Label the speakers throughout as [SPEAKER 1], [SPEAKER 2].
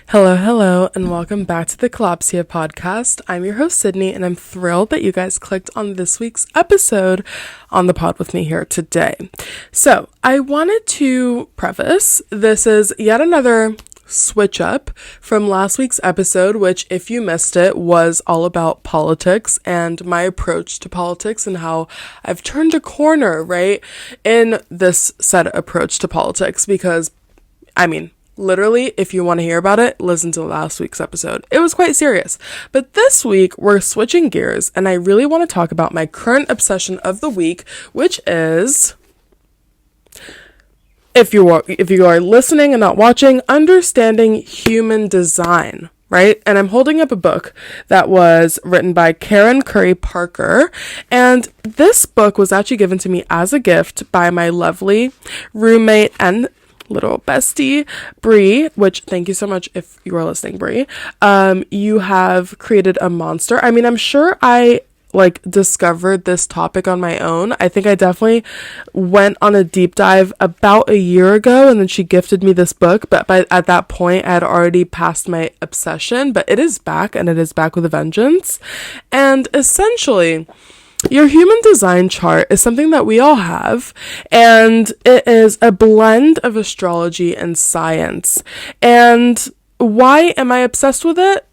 [SPEAKER 1] Hello, and welcome back to the Kalopsia podcast. I'm your host, Sydney, and I'm thrilled that you guys clicked on this week's episode on the pod with me here today. So, I wanted to preface, this is yet another switch up from last week's episode, which, if you missed it, was all about politics and my approach to politics and how I've turned a corner, right, in this said approach to politics, because, literally, if you want to hear about it, listen to last week's episode. It was quite serious. But this week, we're switching gears, and I really want to talk about my current obsession of the week, which is, if you are listening and not watching, understanding human design, right? And I'm holding up a book that was written by Karen Curry Parker, and this book was actually given to me as a gift by my lovely roommate and little bestie, Bree, which thank you so much if you are listening, Bree. You have created a monster. I'm sure I discovered this topic on my own. I think I definitely went on a deep dive about a year ago, and then she gifted me this book, but at that point I had already passed my obsession, but it is back, and it is back with a vengeance. And essentially, your human design chart is something that we all have, and it is a blend of astrology and science. And why am I obsessed with it?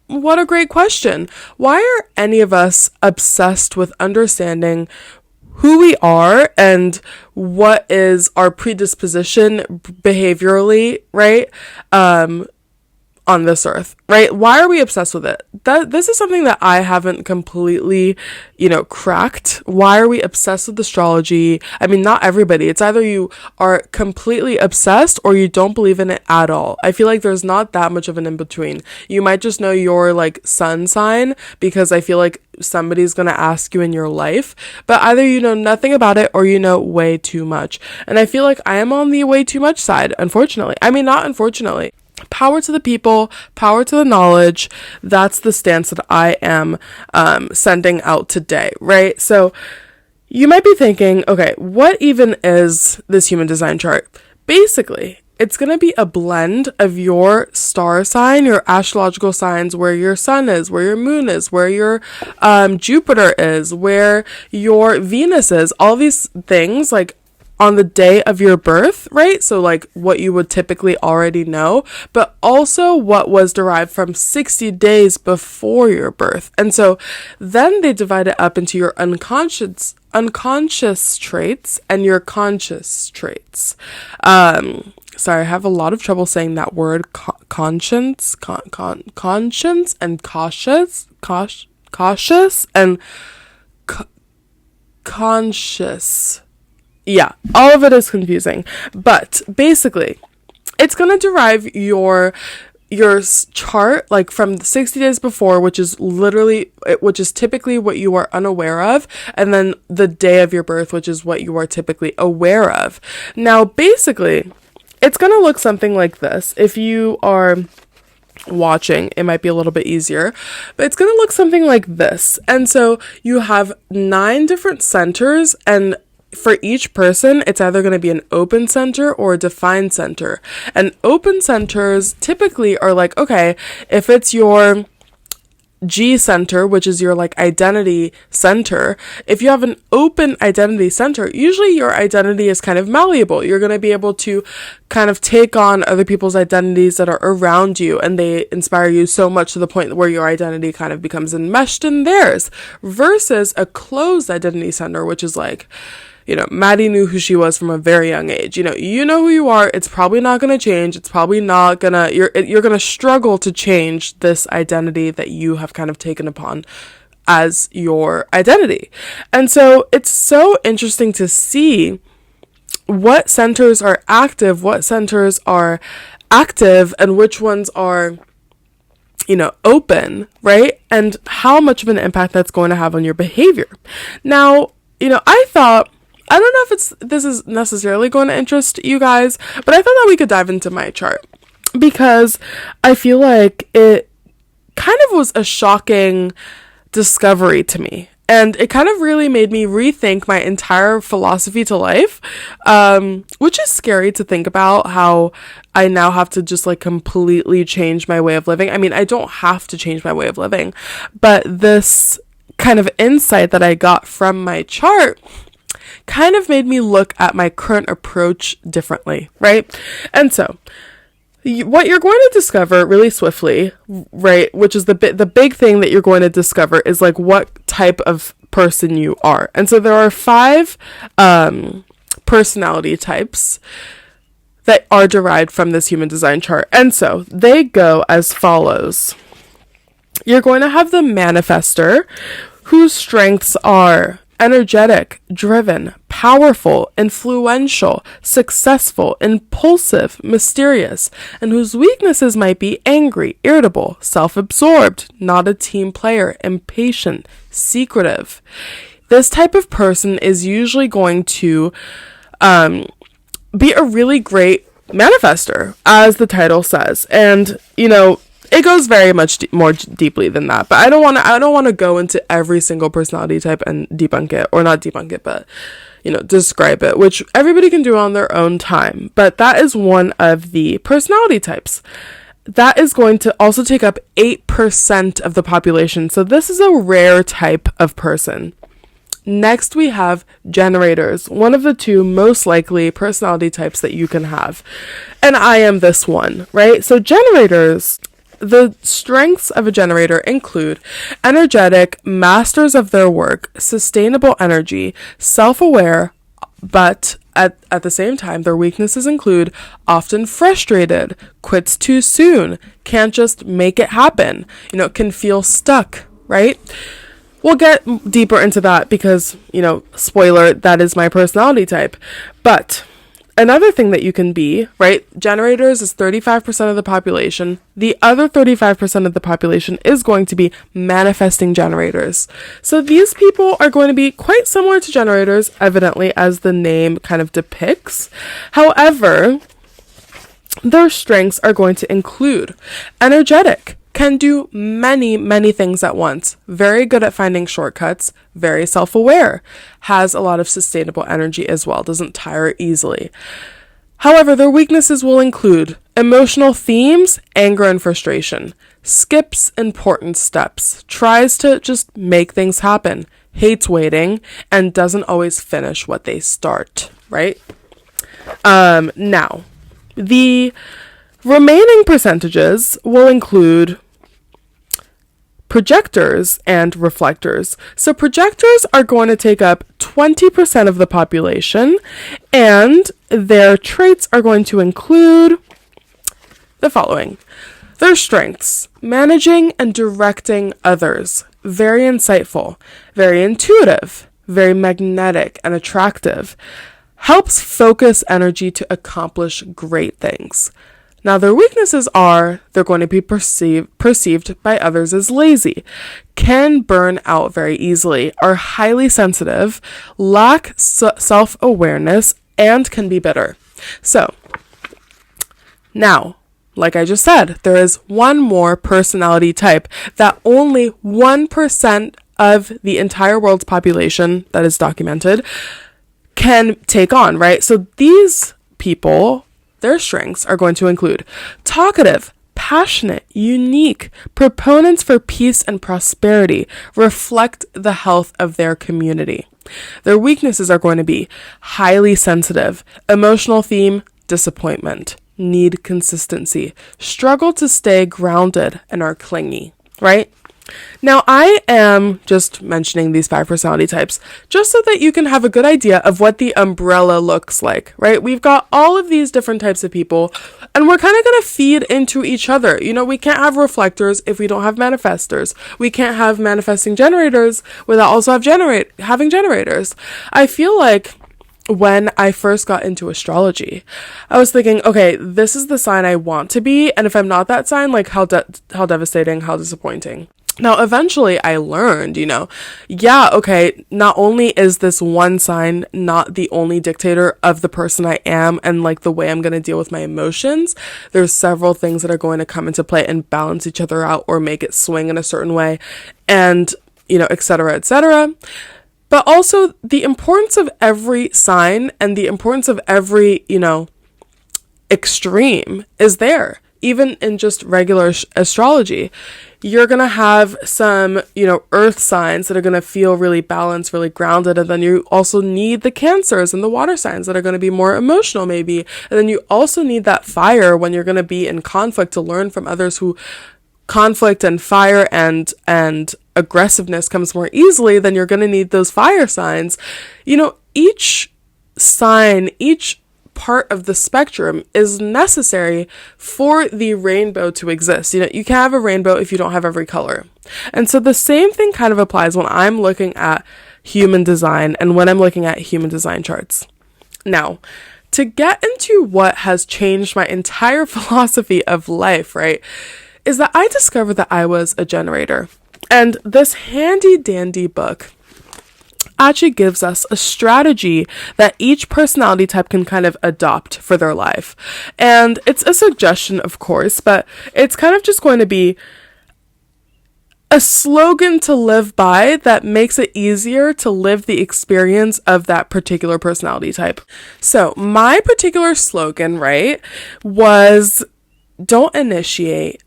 [SPEAKER 1] What a great question. Why are any of us obsessed with understanding who we are and what is our predisposition behaviorally, right? On this earth, right? Why are we obsessed with it? This is something that I haven't completely, cracked. Why are we obsessed with astrology? Not everybody. It's either you are completely obsessed or you don't believe in it at all. I feel like there's not that much of an in-between. You might just know your sun sign because I feel like somebody's gonna ask you in your life, but either you know nothing about it or you know way too much. And I feel like I am on the way too much side, unfortunately. Not unfortunately. Power to the people, power to the knowledge. That's the stance that I am sending out today, right? So you might be thinking, okay, what even is this human design chart? Basically, it's going to be a blend of your star sign, your astrological signs, where your sun is, where your moon is, where your Jupiter is, where your Venus is, all these things on the day of your birth, right? So what you would typically already know, but also what was derived from 60 days before your birth. And so then they divide it up into your unconscious traits and your conscious traits. Sorry, I have a lot of trouble saying that word, conscience and cautious and conscious. Yeah, all of it is confusing, but basically, it's going to derive your chart from the 60 days before, which is typically what you are unaware of, and then the day of your birth, which is what you are typically aware of. Now, basically, it's going to look something like this. If you are watching, it might be a little bit easier, but it's going to look something like this. And so you have 9 different centers, and for each person, it's either going to be an open center or a defined center. And open centers typically are okay, if it's your G center, which is your identity center, if you have an open identity center, usually your identity is kind of malleable. You're going to be able to kind of take on other people's identities that are around you, and they inspire you so much to the point where your identity kind of becomes enmeshed in theirs, versus a closed identity center, which is Maddie knew who she was from a very young age. You know who you are. It's probably not going to change. It's probably not gonna, you're going to struggle to change this identity that you have kind of taken upon as your identity. And so it's so interesting to see what centers are active, and which ones are open, right? And how much of an impact that's going to have on your behavior. Now, I don't know if this is necessarily going to interest you guys, but I thought that we could dive into my chart because I feel like it kind of was a shocking discovery to me. And it kind of really made me rethink my entire philosophy to life, which is scary to think about, how I now have to just like completely change my way of living. I mean, I don't have to change my way of living, but this kind of insight that I got from my chart kind of made me look at my current approach differently, right? And so what you're going to discover really swiftly, right, which is the big thing that you're going to discover, is like what type of person you are. And so there are 5 personality types that are derived from this human design chart. And so they go as follows. You're going to have the manifester, whose strengths are energetic, driven, powerful, influential, successful, impulsive, mysterious, and whose weaknesses might be angry, irritable, self-absorbed, not a team player, impatient, secretive. This type of person is usually going to be a really great manifester, as the title says. And, you know, it goes very much more deeply than that, but I don't want to go into every single personality type and debunk it, or not debunk it, but, you know, describe it, which everybody can do on their own time. But that is one of the personality types. That is going to also take up 8% of the population. So this is a rare type of person. Next, we have generators, one of the 2 most likely personality types that you can have. And I am this one, right? So generators, the strengths of a generator include energetic, masters of their work, sustainable energy, self-aware, but at the same time, their weaknesses include often frustrated, quits too soon, can't just make it happen, you know, can feel stuck, right? We'll get deeper into that because, you know, spoiler, that is my personality type. But another thing that you can be, right? Generators is 35% of the population. The other 35% of the population is going to be manifesting generators. So these people are going to be quite similar to generators, evidently, as the name kind of depicts. However, their strengths are going to include energetic, can do many things at once, very good at finding shortcuts, very self-aware, has a lot of sustainable energy as well, doesn't tire easily. However, their weaknesses will include emotional themes, anger and frustration, skips important steps, tries to just make things happen, hates waiting, and doesn't always finish what they start, right? Now, the remaining percentages will include projectors and reflectors. So projectors are going to take up 20% of the population, and their traits are going to include the following. Their strengths: managing and directing others, very insightful, very intuitive, very magnetic and attractive, helps focus energy to accomplish great things. Now, their weaknesses are they're going to be perceived by others as lazy, can burn out very easily, are highly sensitive, lack self-awareness, and can be bitter. So, now, like I just said, there is one more personality type that only 1% of the entire world's population that is documented can take on, right? So these people, their strengths are going to include talkative, passionate, unique, proponents for peace and prosperity, reflect the health of their community. Their weaknesses are going to be highly sensitive, emotional theme, disappointment, need consistency, struggle to stay grounded, and are clingy, right? Now, I am just mentioning these 5 personality types just so that you can have a good idea of what the umbrella looks like, right? We've got all of these different types of people, and we're kind of going to feed into each other. You know, we can't have reflectors if we don't have manifestors. We can't have manifesting generators without also having generators. I feel like when I first got into astrology, I was thinking, okay, this is the sign I want to be, and if I'm not that sign, like how devastating, how disappointing. Now, eventually I learned, okay, not only is this one sign not the only dictator of the person I am and like the way I'm going to deal with my emotions, there's several things that are going to come into play and balance each other out or make it swing in a certain way. And etc., etc. But also the importance of every sign and the importance of every, extreme is there. Even in just regular astrology, you're going to have some, earth signs that are going to feel really balanced, really grounded. And then you also need the Cancers and the water signs that are going to be more emotional, maybe. And then you also need that fire when you're going to be in conflict to learn from others who conflict and fire and aggressiveness comes more easily. Then you're going to need those fire signs. Each sign, each part of the spectrum is necessary for the rainbow to exist. You can have a rainbow if you don't have every color. And so the same thing kind of applies when I'm looking at human design and when I'm looking at human design charts. Now, to get into what has changed my entire philosophy of life, right, is that I discovered that I was a generator. And this handy dandy book actually gives us a strategy that each personality type can kind of adopt for their life. And it's a suggestion, of course, but it's kind of just going to be a slogan to live by that makes it easier to live the experience of that particular personality type. So my particular slogan, right, was don't initiate,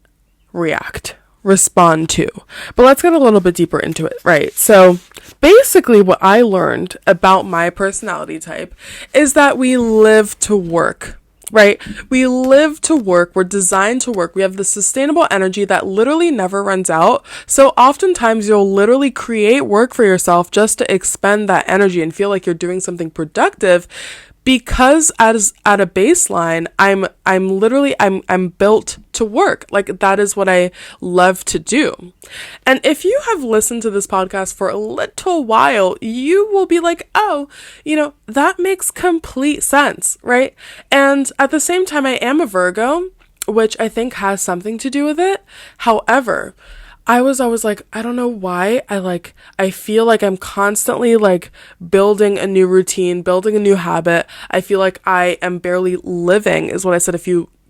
[SPEAKER 1] react. Respond to. But let's get a little bit deeper into it, right? So basically what I learned about my personality type is that we live to work, right? We live to work. We're designed to work. We have the sustainable energy that literally never runs out. So oftentimes you'll literally create work for yourself just to expend that energy and feel like you're doing something productive. Because as at a baseline, I'm built to work. Like that is what I love to do. And if you have listened to this podcast for a little while, you will be like, oh, that makes complete sense, right? And at the same time, I am a Virgo, which I think has something to do with it. However, I was always like, I don't know why. I feel like I'm constantly like building a new routine, building a new habit. I feel like I am barely living is what I said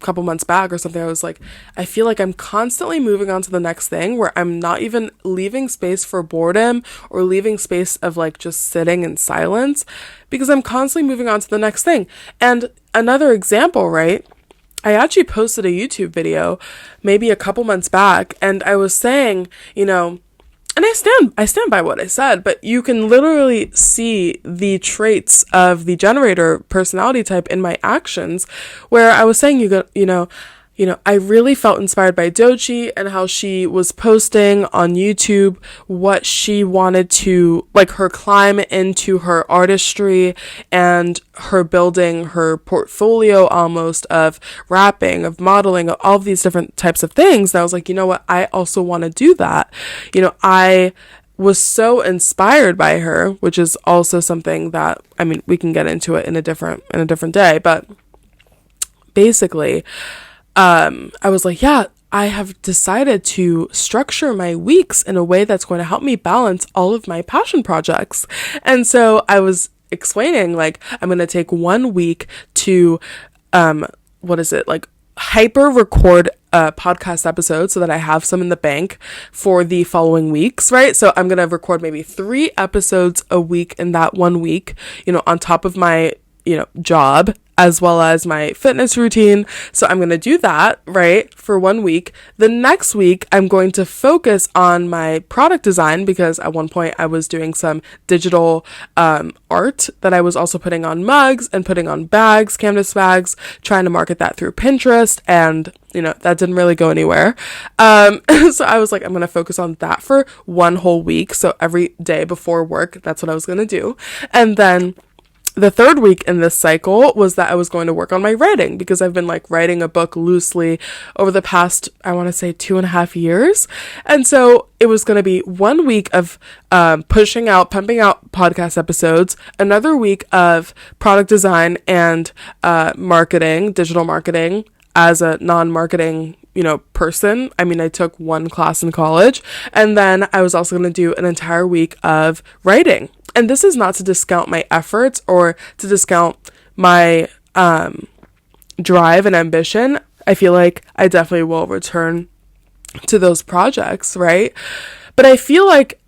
[SPEAKER 1] couple months back or something. I was like, I feel like I'm constantly moving on to the next thing where I'm not even leaving space for boredom or leaving space of like just sitting in silence because I'm constantly moving on to the next thing. And another example, right? I actually posted a YouTube video maybe a couple months back and I was saying, and I stand by what I said, but you can literally see the traits of the generator personality type in my actions where I was saying, I really felt inspired by Dochi and how she was posting on YouTube what she wanted to, like her climb into her artistry and her building her portfolio almost of rapping, of modeling, of all of these different types of things. And I was like, you know what? I also want to do that. I was so inspired by her, which is also something that, we can get into it in a different day, but basically, I was like, yeah, I have decided to structure my weeks in a way that's going to help me balance all of my passion projects. And so I was explaining, like, I'm going to take 1 week to, hyper record podcast episodes so that I have some in the bank for the following weeks, right? So I'm going to record maybe 3 episodes a week in that 1 week, on top of my, job, as well as my fitness routine. So I'm going to do that, right, for 1 week. The next week, I'm going to focus on my product design because at one point I was doing some digital art that I was also putting on mugs and putting on bags, canvas bags, trying to market that through Pinterest. And, that didn't really go anywhere. So I was like, I'm going to focus on that for 1 whole week. So every day before work, that's what I was going to do. And then the 3rd week in this cycle was that I was going to work on my writing because I've been like writing a book loosely over the past, I want to say 2.5 years. And so it was going to be 1 week of pumping out podcast episodes, another week of product design and marketing, digital marketing as a non-marketing person. I took 1 class in college, and then I was also going to do an entire week of writing. And this is not to discount my efforts or to discount my drive and ambition. I feel like I definitely will return to those projects, right? But I feel like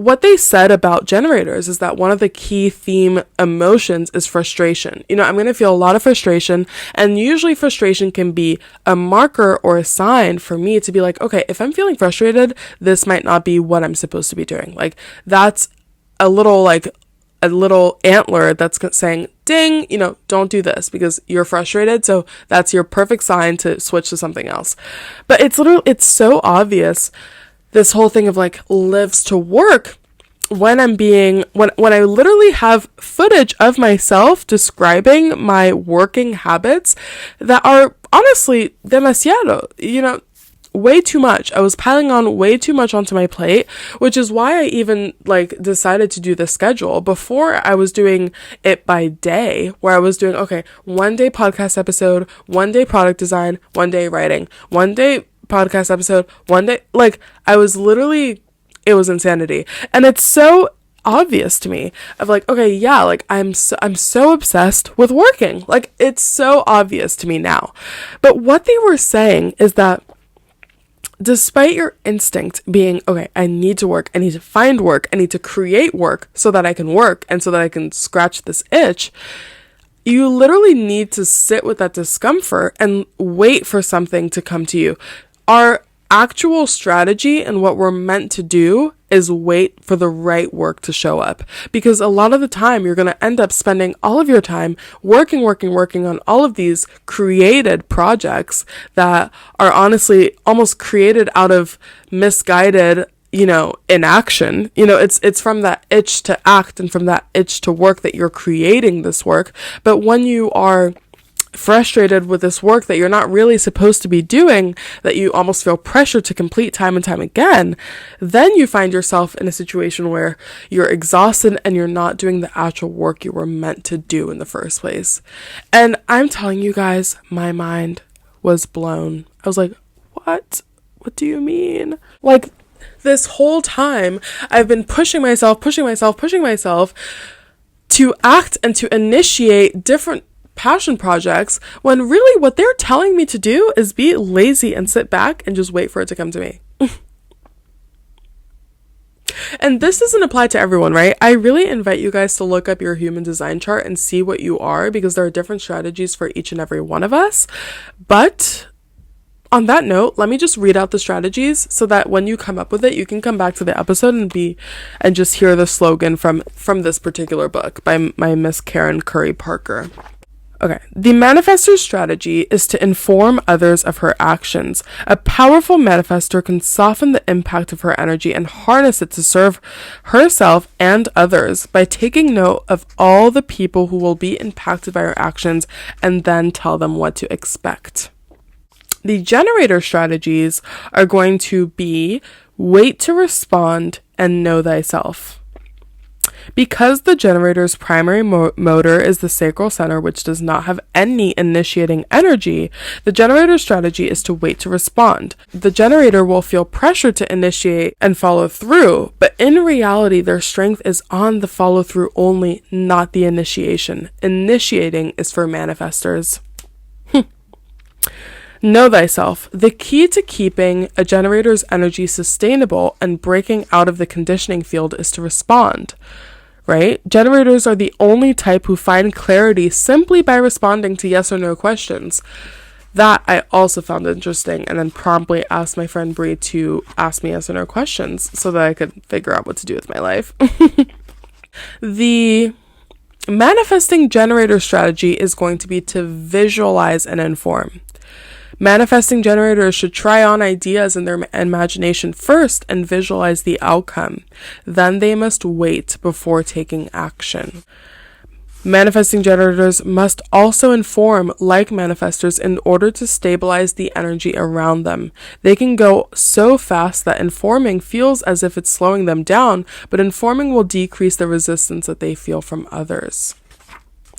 [SPEAKER 1] what they said about generators is that one of the key theme emotions is frustration. I'm going to feel a lot of frustration, and usually frustration can be a marker or a sign for me to be like, okay, if I'm feeling frustrated, this might not be what I'm supposed to be doing. Like, that's a little antler that's saying, ding, don't do this because you're frustrated. So that's your perfect sign to switch to something else. But it's so obvious, this whole thing of like lives to work, when I literally have footage of myself describing my working habits that are honestly demasiado, way too much. I was piling on way too much onto my plate, which is why I even decided to do the schedule. Before, I was doing it by day, where I was doing, okay, 1 day podcast episode, 1 day product design, 1 day writing, 1 day podcast episode, 1 day, it was insanity. And it's so obvious to me of okay, yeah, I'm so obsessed with working. It's so obvious to me now. But what they were saying is that despite your instinct being, okay, I need to work, I need to find work, I need to create work so that I can work and so that I can scratch this itch, you literally need to sit with that discomfort and wait for something to come to you. Our actual strategy and what we're meant to do is wait for the right work to show up, because a lot of the time you're going to end up spending all of your time working on all of these created projects that are honestly almost created out of misguided inaction. It's from that itch to act and from that itch to work that you're creating this work. But when you are frustrated with this work that you're not really supposed to be doing, that you almost feel pressure to complete time and time again, then you find yourself in a situation where you're exhausted and you're not doing the actual work you were meant to do in the first place. And I'm telling you guys, my mind was blown. I was like, what do you mean? This whole time I've been pushing myself to act and to initiate different passion projects, when really what they're telling me to do is be lazy and sit back and just wait for it to come to me. And this doesn't apply to everyone, right? I really invite you guys to look up your human design chart and see what you are, because there are different strategies for each and every one of us. But on that note, let me just read out the strategies so that when you come up with it, you can come back to the episode and just hear the slogan from this particular book by my Miss Karen Curry Parker. Okay, the manifestor's strategy is to inform others of her actions. A powerful manifestor can soften the impact of her energy and harness it to serve herself and others by taking note of all the people who will be impacted by her actions and then tell them what to expect. The generator strategies are going to be wait to respond and know thyself. Because the generator's primary motor is the sacral center, which does not have any initiating energy, the generator's strategy is to wait to respond. The generator will feel pressure to initiate and follow through, but in reality, their strength is on the follow through only, not the initiation. Initiating is for manifestors. Know thyself. The key to keeping a generator's energy sustainable and breaking out of the conditioning field is to respond. Right? Generators are the only type who find clarity simply by responding to yes or no questions. That I also found interesting, and then promptly asked my friend Bree to ask me yes or no questions so that I could figure out what to do with my life. The manifesting generator strategy is going to be to visualize and inform. Manifesting generators should try on ideas in their imagination first and visualize the outcome. Then they must wait before taking action. Manifesting generators must also inform like manifestors in order to stabilize the energy around them. They can go so fast that informing feels as if it's slowing them down, but informing will decrease the resistance that they feel from others.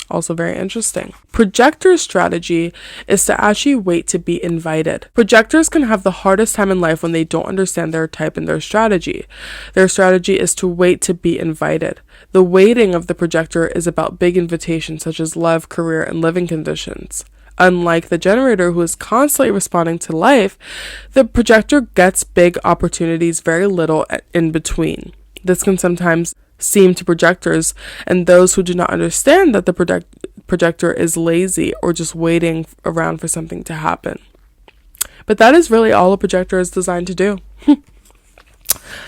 [SPEAKER 1] Also very interesting. Projector's strategy is to actually wait to be invited. Projectors can have the hardest time in life when they don't understand their type and their strategy. Their strategy is to wait to be invited. The waiting of the projector is about big invitations such as love, career, and living conditions. Unlike the generator, who is constantly responding to life, the projector gets big opportunities very little in between. This can sometimes seem to projectors and those who do not understand that the projector is lazy or just waiting around for something to happen. But that is really all a projector is designed to do.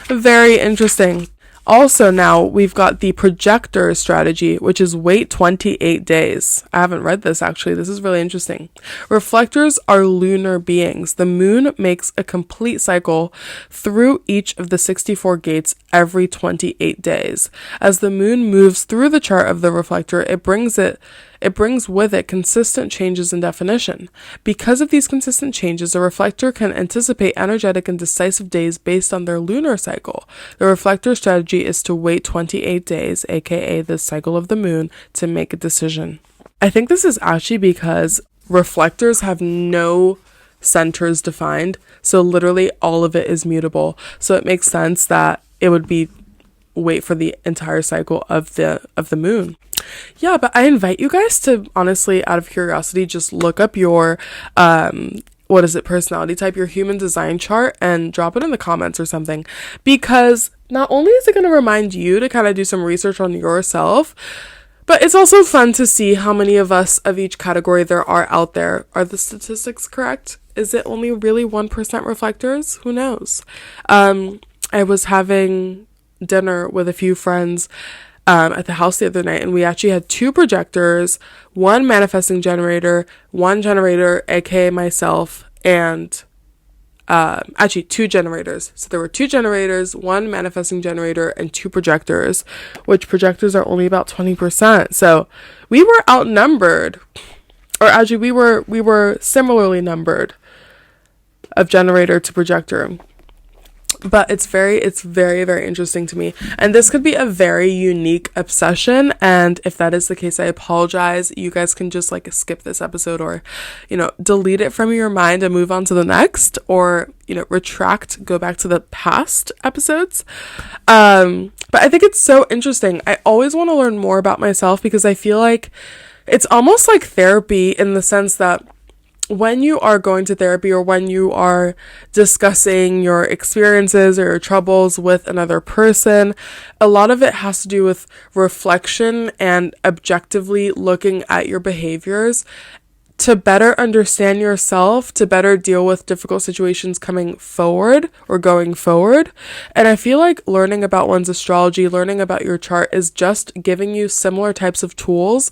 [SPEAKER 1] Very interesting. Also, now we've got the projector strategy, which is wait 28 days. I haven't read this actually. This is really interesting. Reflectors are lunar beings. The moon makes a complete cycle through each of the 64 gates every 28 days. As the moon moves through the chart of the reflector, it brings with it consistent changes in definition. Because of these consistent changes, a reflector can anticipate energetic and decisive days based on their lunar cycle. The reflector strategy is to wait 28 days, aka the cycle of the moon, to make a decision. I think this is actually because reflectors have no centers defined, so literally all of it is mutable. So it makes sense that it would be wait for the entire cycle of the moon. Yeah, but I invite you guys to, honestly, out of curiosity, just look up your personality type, your human design chart, and drop it in the comments or something, because not only is it going to remind you to kind of do some research on yourself, but it's also fun to see how many of us of each category there are out there. Are the statistics correct? Is it only really 1% reflectors? Who knows? I was having dinner with a few friends at the house the other night, and we actually had 2 projectors, 1 manifesting generator, 1 generator, aka myself, and actually 2 generators. So there were 2 generators, 1 manifesting generator, and 2 projectors, which projectors are only about 20%. So we were outnumbered, or actually we were similarly numbered of generator to projector. But it's very, very interesting to me. And this could be a very unique obsession. And if that is the case, I apologize. You guys can just skip this episode, or, delete it from your mind and move on to the next, or, retract, go back to the past episodes. But I think it's so interesting. I always want to learn more about myself, because I feel like it's almost like therapy, in the sense that when you are going to therapy, or when you are discussing your experiences or your troubles with another person, a lot of it has to do with reflection and objectively looking at your behaviors to better understand yourself, to better deal with difficult situations coming forward or going forward. And I feel like learning about one's astrology, learning about your chart, is just giving you similar types of tools,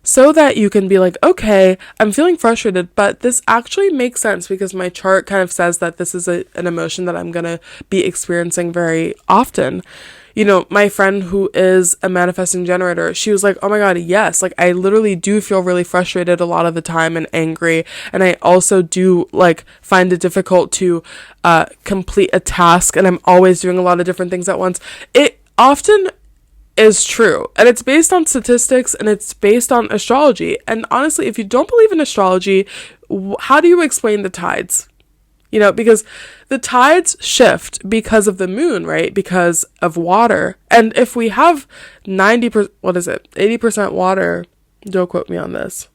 [SPEAKER 1] so that you can be like, okay, I'm feeling frustrated, but this actually makes sense because my chart kind of says that this is an emotion that I'm going to be experiencing very often. My friend who is a manifesting generator, she was like, oh my God, yes. I literally do feel really frustrated a lot of the time and angry. And I also do find it difficult to complete a task. And I'm always doing a lot of different things at once. It often is true, and it's based on statistics, and it's based on astrology. And honestly, if you don't believe in astrology, how do you explain the tides? Because the tides shift because of the moon, right? Because of water. And if we have 80% water, don't quote me on this,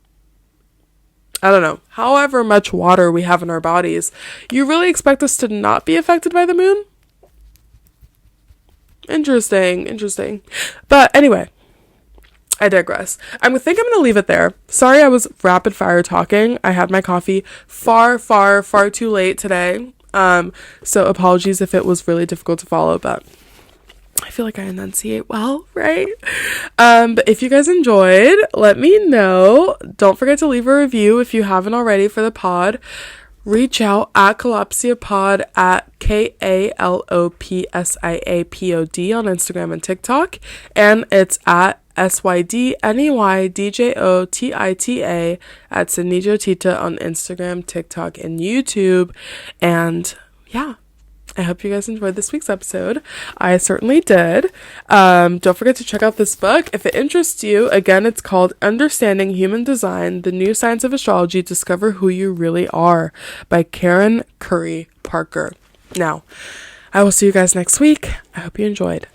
[SPEAKER 1] I don't know, however much water we have in our bodies, you really expect us to not be affected by the moon? Interesting. But anyway, I digress. I think I'm going to leave it there. Sorry, I was rapid fire talking. I had my coffee far too late today. So apologies if it was really difficult to follow, but I feel like I enunciate well, right? But if you guys enjoyed, let me know. Don't forget to leave a review if you haven't already for the pod. Reach out at kalopsiapod, at KALOPSIAPOD on Instagram and TikTok, and it's at SYDNEYDJOTITA at Sydney Jotita on Instagram, TikTok, and YouTube. And yeah, I hope you guys enjoyed this week's episode. I certainly did. Don't forget to check out this book if it interests you. Again, it's called Understanding Human Design, The New Science of Astrology, Discover Who You Really Are by Karen Curry Parker. Now, I will see you guys next week. I hope you enjoyed.